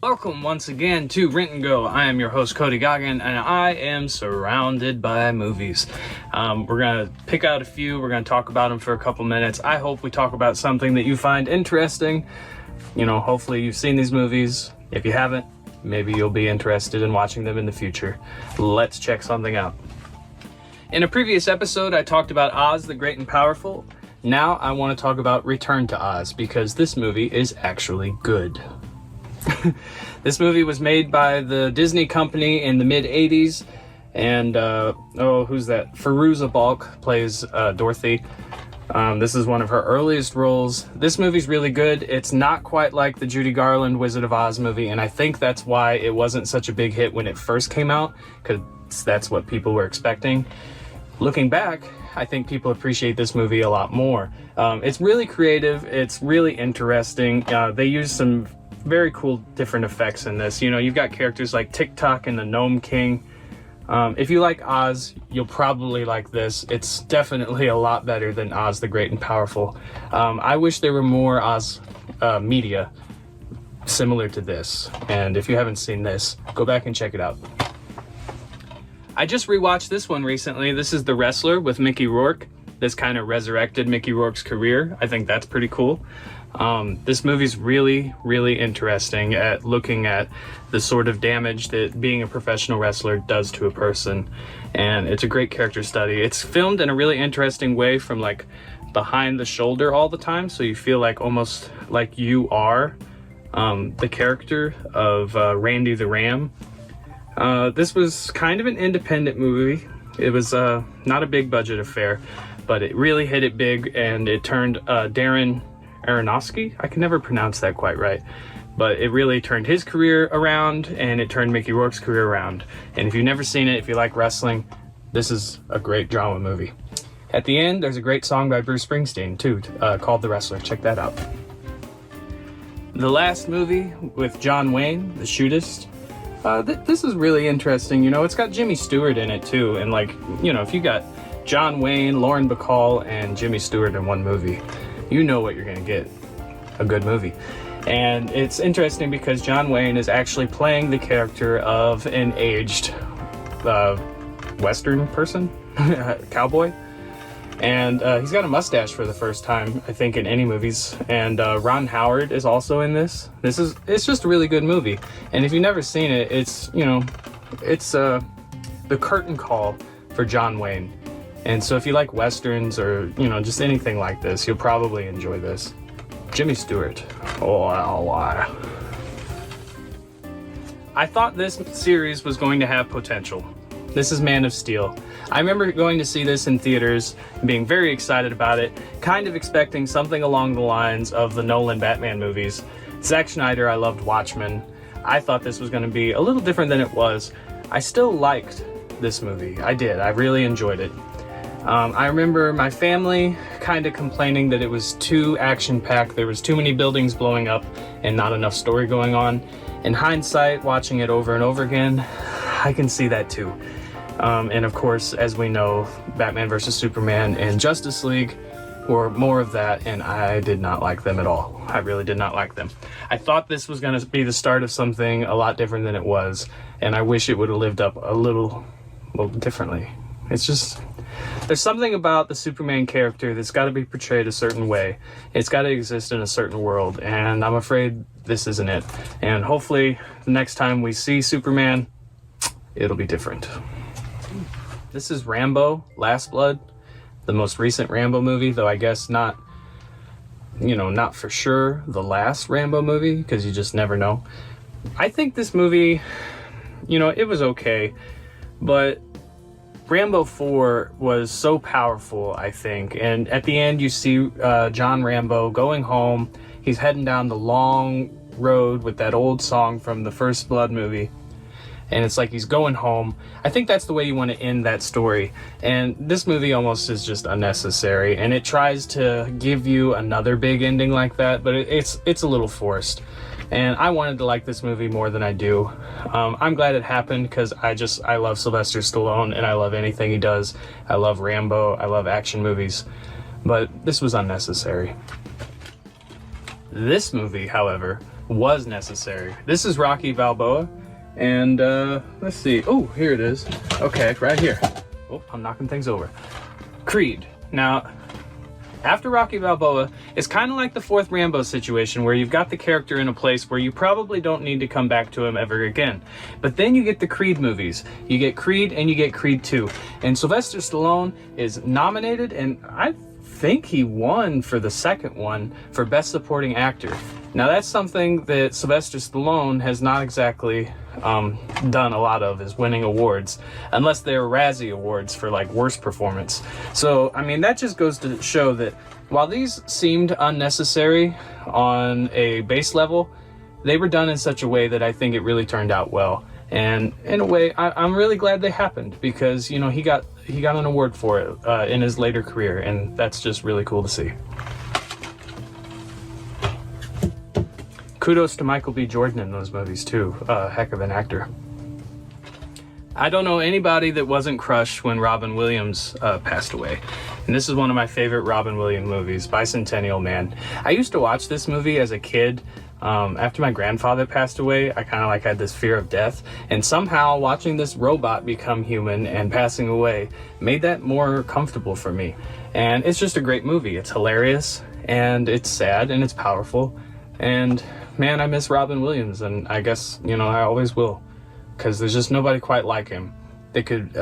Welcome once again to Rent and Go. I am your host, Cody Goggin, and I am surrounded by movies. We're going to pick out a few. We're going to talk about them for a couple minutes. I hope we talk about something that you find interesting. You know, hopefully you've seen these movies. If you haven't, maybe you'll be interested in watching them in the future. Let's check something out. In a previous episode, I talked about Oz the Great and Powerful. Now I want to talk about Return to Oz because this movie is actually good. This movie was made by the Disney company in the mid-'80s, and who's that? Fairuza Balk plays Dorothy. This is one of her earliest roles. This movie's really good. It's not quite like the Judy Garland Wizard of Oz movie, and I think that's why it wasn't such a big hit when it first came out, because that's what people were expecting. Looking back, I think people appreciate this movie a lot more. It's really creative. It's really interesting. They use some very cool different effects in this. You know, you've got characters like Tick-Tock and the Gnome King. If you like Oz, you'll probably like this. It's definitely a lot better than Oz the Great and Powerful. I wish there were more Oz media similar to this. And if you haven't seen this, go back and check it out. I just rewatched this one recently. This is The Wrestler with Mickey Rourke. This kind of resurrected Mickey Rourke's career. I think that's pretty cool. This movie's really, really interesting at looking at the sort of damage that being a professional wrestler does to a person. And it's a great character study. It's filmed in a really interesting way from like behind the shoulder all the time. So you feel like almost like you are the character of Randy the Ram. This was kind of an independent movie. It was not a big budget affair, but it really hit it big, and it turned Darren Aronofsky, I can never pronounce that quite right, but it really turned his career around, and it turned Mickey Rourke's career around. And if you've never seen it, if you like wrestling, this is a great drama movie. At the end, there's a great song by Bruce Springsteen, too, called The Wrestler. Check that out. The last movie with John Wayne, The Shootist. This is really interesting. You know, it's got Jimmy Stewart in it, too, and like, you know, if you got John Wayne, Lauren Bacall, and Jimmy Stewart in one movie, you know what you're going to get, a good movie. And it's interesting because John Wayne is actually playing the character of an aged Western person, cowboy. And he's got a mustache for the first time, I think, in any movies. And Ron Howard is also in this. It's just a really good movie. And if you've never seen it, it's, you know, it's the curtain call for John Wayne. And so if you like Westerns or, you know, just anything like this, you'll probably enjoy this. Jimmy Stewart. Oh, why? I thought this series was going to have potential. This is Man of Steel. I remember going to see this in theaters, being very excited about it, kind of expecting something along the lines of the Nolan Batman movies. Zack Snyder, I loved Watchmen. I thought this was going to be a little different than it was. I still liked this movie. I did. I really enjoyed it. I remember my family kind of complaining that it was too action-packed. There was too many buildings blowing up and not enough story going on. In hindsight, watching it over and over again, I can see that too. And of course, as we know, Batman vs. Superman and Justice League were more of that, and I did not like them at all. I really did not like them. I thought this was going to be the start of something a lot different than it was, and I wish it would have lived up a little differently. It's just, there's something about the Superman character that's got to be portrayed a certain way. It's got to exist in a certain world, and I'm afraid this isn't it. And hopefully, the next time we see Superman, it'll be different. This is Rambo, Last Blood, the most recent Rambo movie, though I guess not, you know, not for sure the last Rambo movie, because you just never know. I think this movie, you know, it was okay, but Rambo 4 was so powerful, I think. And at the end, you see John Rambo going home. He's heading down the long road with that old song from the First Blood movie. And it's like he's going home. I think that's the way you want to end that story. And this movie almost is just unnecessary. And it tries to give you another big ending like that, but it's a little forced. And I wanted to like this movie more than I do. I'm glad it happened because I love Sylvester Stallone and I love anything he does. I love Rambo. I love action movies. But this was unnecessary. This movie, however, was necessary. This is Rocky Balboa, and let's see. Oh, here it is. Okay, right here. Oh, I'm knocking things over. Creed. Now, after Rocky Balboa, it's kind of like the fourth Rambo situation where you've got the character in a place where you probably don't need to come back to him ever again. But then you get the Creed movies. You get Creed and you get Creed 2. And Sylvester Stallone is nominated, and I think he won for the second one for Best Supporting Actor. Now that's something that Sylvester Stallone has not exactly done a lot of, is winning awards, unless they're Razzie Awards for like worst performance. So I mean, that just goes to show that while these seemed unnecessary on a base level, they were done in such a way that I think it really turned out well. And in a way, I'm really glad they happened, because you know, he got an award for it in his later career, and that's just really cool to see. Kudos to Michael B. Jordan in those movies too. Heck of an actor. I don't know anybody that wasn't crushed when Robin Williams passed away. And this is one of my favorite Robin Williams movies, Bicentennial Man. I used to watch this movie as a kid. After my grandfather passed away, I kind of like had this fear of death. And somehow watching this robot become human and passing away made that more comfortable for me. And it's just a great movie. It's hilarious, and it's sad, and it's powerful. And man, I miss Robin Williams, and I guess, you know, I always will, because there's just nobody quite like him. They could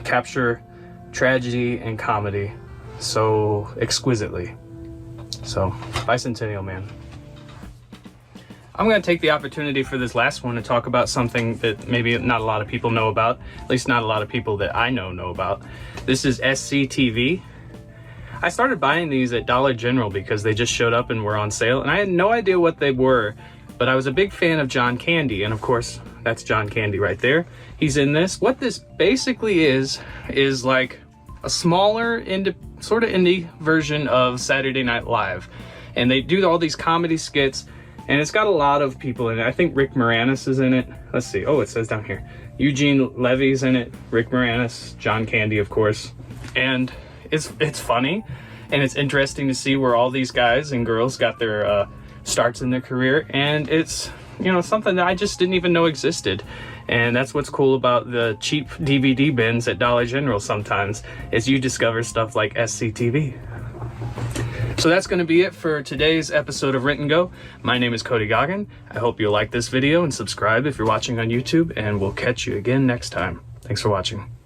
capture tragedy and comedy so exquisitely. So, Bicentennial Man. I'm going to take the opportunity for this last one to talk about something that maybe not a lot of people know about, at least not a lot of people that I know about. This is SCTV. I started buying these at Dollar General because they just showed up and were on sale, and I had no idea what they were, but I was a big fan of John Candy, and of course, that's John Candy right there. He's in this. What this basically is like a smaller, sort of indie version of Saturday Night Live, and they do all these comedy skits, and it's got a lot of people in it. I think Rick Moranis is in it. Let's see. Oh, it says down here. Eugene Levy's in it. Rick Moranis, John Candy, of course, and it's funny, and it's interesting to see where all these guys and girls got their starts in their career, and it's, you know, something that I just didn't even know existed. And that's what's cool about the cheap DVD bins at Dollar General sometimes, is you discover stuff like SCTV. So that's going to be it for today's episode of Rent and Go. My name is Cody Goggin. I hope you'll like this video and subscribe if you're watching on YouTube, and we'll catch you again next time. Thanks for watching.